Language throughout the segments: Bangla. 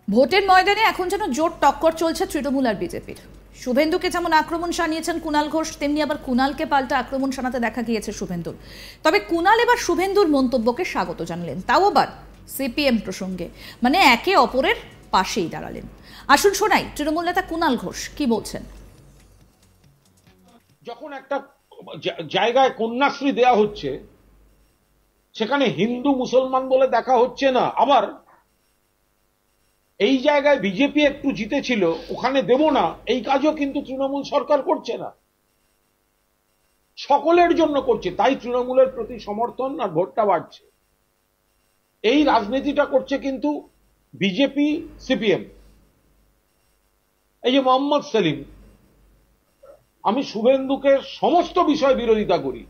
ভোটের ময়দানে এখন যেন জোর টক্কর চলছে তৃণমূল আর বিজেপির। শুভেন্দুকে যেমন আক্রমণ শানিয়েছেন কুণাল ঘোষ, তেমনি আবার কুণালকে পাল্টা আক্রমণ শানাতে দেখা গিয়েছে শুভেন্দুর। তবে কুণাল এবার শুভেন্দুর মন্তব্যকে স্বাগত জানালেন, তাও আবার সিপিএম প্রসঙ্গে, মানে একে অপরের পাশেই দাঁড়ালেন। আসুন শোনাই তৃণমূল নেতা কুণাল ঘোষ কি বলছেন। যখন একটা জায়গায় কন্যাশ্রী দেয়া হচ্ছে, সেখানে হিন্দু মুসলমান বলে দেখা হচ্ছে না, আবার এই জায়গায় বিজেপি একটু জিতেছিল ওখানে দেব না, এই কাজও কিন্তু তৃণমূল সরকার করছে না, সকলের জন্য করছে। তাই তৃণমূলের প্রতি সমর্থন আর ভোটটা বাড়ছে। এই রাজনীতিটা করছে কিন্তু বিজেপি সিপিএম। এই যে মোহাম্মদ সেলিম, আমি শুভেন্দুকে সমস্ত বিষয় বিরোধিতা করি,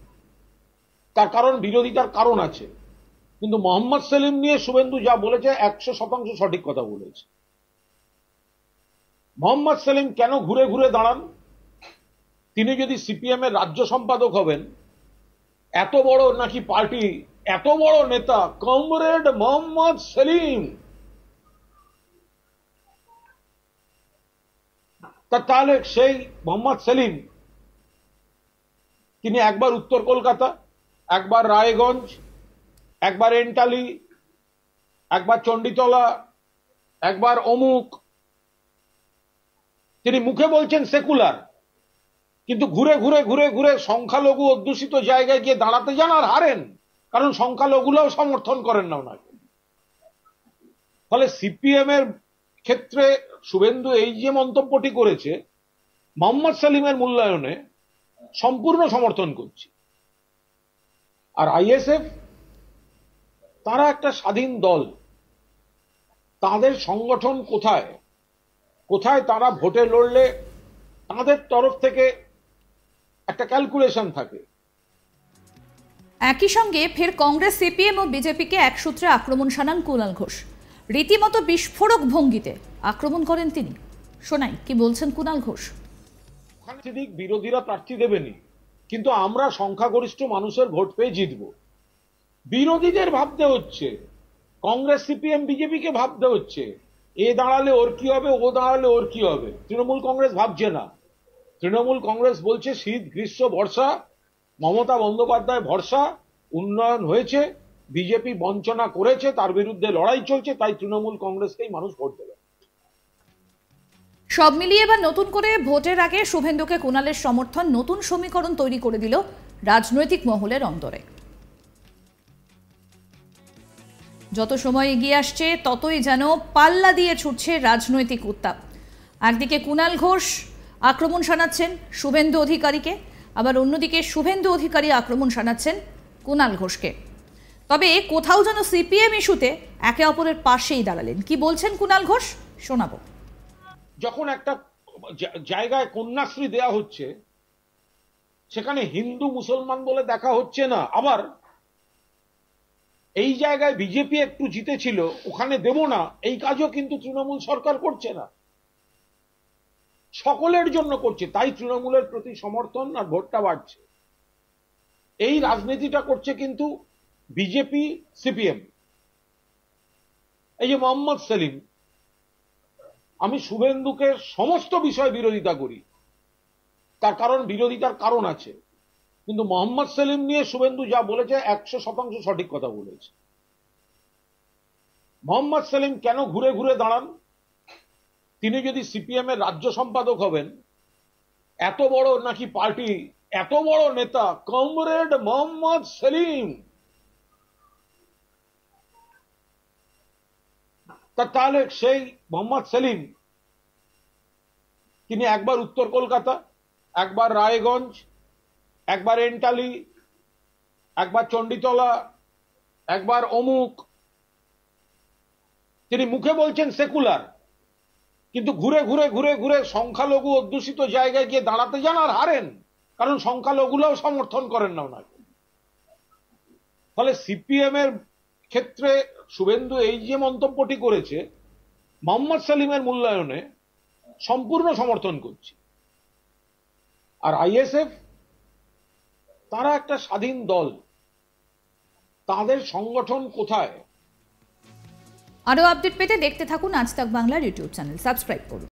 তার কারণ বিরোধিতার কারণ আছে, কিন্তু মোহাম্মদ সেলিম নিয়ে শুভেন্দু যা বলেছে 100% সঠিক কথা বলেছে। মোহাম্মদ সেলিম কেন ঘুরে ঘুরে দাঁড়ান? তিনি যদি সিপিএম এর রাজ্য সম্পাদক হবেন, এত বড় নাকি পার্টি, এত বড় নেতা কমরেড মোহাম্মদ সেলিম, তাহলে সেই মোহাম্মদ সেলিম তিনি একবার উত্তর কলকাতা, একবার রায়গঞ্জ, একবার এন্টালি, একবার চণ্ডীতলা, একবার অমুক, তিনি মুখে বলছেন সেকুলার, কিন্তু ঘুরে ঘুরে ঘুরে ঘুরে সংখ্যালঘু অধ্যুষিত জায়গায় গিয়ে দাঁড়াতে যান আর হারেন, কারণ সংখ্যালঘুরাও সমর্থন করেন না ওনাকে। ফলে সিপিএম এর ক্ষেত্রে শুভেন্দু এই যে মন্তব্যটি করেছে, মোহাম্মদ সেলিমের মূল্যায়নে সম্পূর্ণ সমর্থন করছি। আর আইএসএফ তারা একটা স্বাধীন দল, তাদের সংগঠন কোথায় কোথায় তারা ভোটে লড়লে তাদের তরফ থেকে একটা ক্যালকুলেশন থাকে। একই সঙ্গে ফের কংগ্রেস, সিপিএম ও বিজেপিকে এক সূত্রে আক্রমণ শানান কুণাল ঘোষ। রীতিমতো বিস্ফোরক ভঙ্গিতে আক্রমণ করেন তিনি। শোনাই কি বলছেন কুণাল ঘোষ। বিরোধীরা প্রার্থী দেবেনি, কিন্তু আমরা সংখ্যাগরিষ্ঠ মানুষের ভোট পেয়ে জিতব। বিরোধীদের ভাবতে হচ্ছে, কংগ্রেস সিপিএম বিজেপিকে ভাবতে হচ্ছে, এ দাঁড়ালে ওর কি হবে, ও দাঁড়ালে ওর কি হবে। তৃণমূল কংগ্রেস ভাবছে না। তৃণমূল কংগ্রেস বলছে শীত গ্রীষ্ম বর্ষা মমতা বন্দ্যোপাধ্যায় ভরসা, উন্নয়ন হয়েছে, বিজেপি বঞ্চনা করেছে, তার বিরুদ্ধে লড়াই চলছে, তাই তৃণমূল কংগ্রেসকেই মানুষ ভোট দেবে। সব মিলিয়ে এবার নতুন করে ভোটের আগে শুভেন্দুকে কুণালের সমর্থন নতুন সমীকরণ তৈরি করে দিল রাজনৈতিক মহলের অন্তরে। যত সময় এগিয়ে আসছে ততই যেন পাল্লা দিয়ে ছুটছে রাজনৈতিক উত্তাপ। একদিকে কুণাল ঘোষ আক্রমণ শানাচ্ছেন শুভেন্দু অধিকারীকে, আবার অন্যদিকে শুভেন্দু অধিকারী আক্রমণ শানাচ্ছেন কুণাল ঘোষকে। তবে কোথাও যেন সিপিএম ইস্যুতে একে অপরের পাশেই দাঁড়ালেন। কি বলছেন কুণাল ঘোষ শোনাবো। যখন একটা জায়গায় কন্যাশ্রী দেয়া হচ্ছে, সেখানে হিন্দু মুসলমান বলে দেখা হচ্ছে না, আবার এই জায়গায় বিজেপি একটু জিতেছিল ওখানে দেব না, এই কাজও কিন্তু তৃণমূল সরকার করছে না, সকলের জন্য করছে। তাই তৃণমূলের প্রতি সমর্থন আর ভোটটা বাড়ছে। এই রাজনীতিটা করছে কিন্তু বিজেপি সিপিএম। এই যে মোহাম্মদ সেলিম, আমি শুভেন্দুকে সমস্ত বিষয় বিরোধিতা করি, তার কারণ বিরোধিতার কারণ আছে, কিন্তু মোহাম্মদ সেলিম নিয়ে শুভেন্দু যা বলেছে 100% সঠিক কথা বলেছে। মোহাম্মদ সেলিম কেন ঘুরে ঘুরে দাঁড়ান? তিনি যদি সিপিএম এর রাজ্য সম্পাদক হবেন, এত বড় নাকি পার্টি, এত বড় নেতা কমরেড মোহাম্মদ সেলিম, তাহলে সেই মোহাম্মদ সেলিম তিনি একবার উত্তর কলকাতা, একবার রায়গঞ্জ, একবার এন্টালি, একবার চণ্ডীতলা, একবার অমুক, তিনি মুখে বলছেন সেকুলার, কিন্তু ঘুরে ঘুরে ঘুরে ঘুরে সংখ্যালঘু অধ্যুষিত জায়গায় গিয়ে দাঁড়াতে যান আর হারেন, কারণ সংখ্যালঘুরাও সমর্থন করেন না ওনাকে। ফলে সিপিএম এর ক্ষেত্রে শুভেন্দু এই যে মন্তব্যটি করেছে, মোহাম্মদ সেলিমের মূল্যায়নে সম্পূর্ণ সমর্থন করছি। আর আইএসএফ তারা একটা স্বাধীন দল, তাদের সংগঠন কোথায় আরও আপডেট পেতে দেখতে থাকুন আজ তাক বাংলার ইউটিউব চ্যানেল, সাবস্ক্রাইব করুন।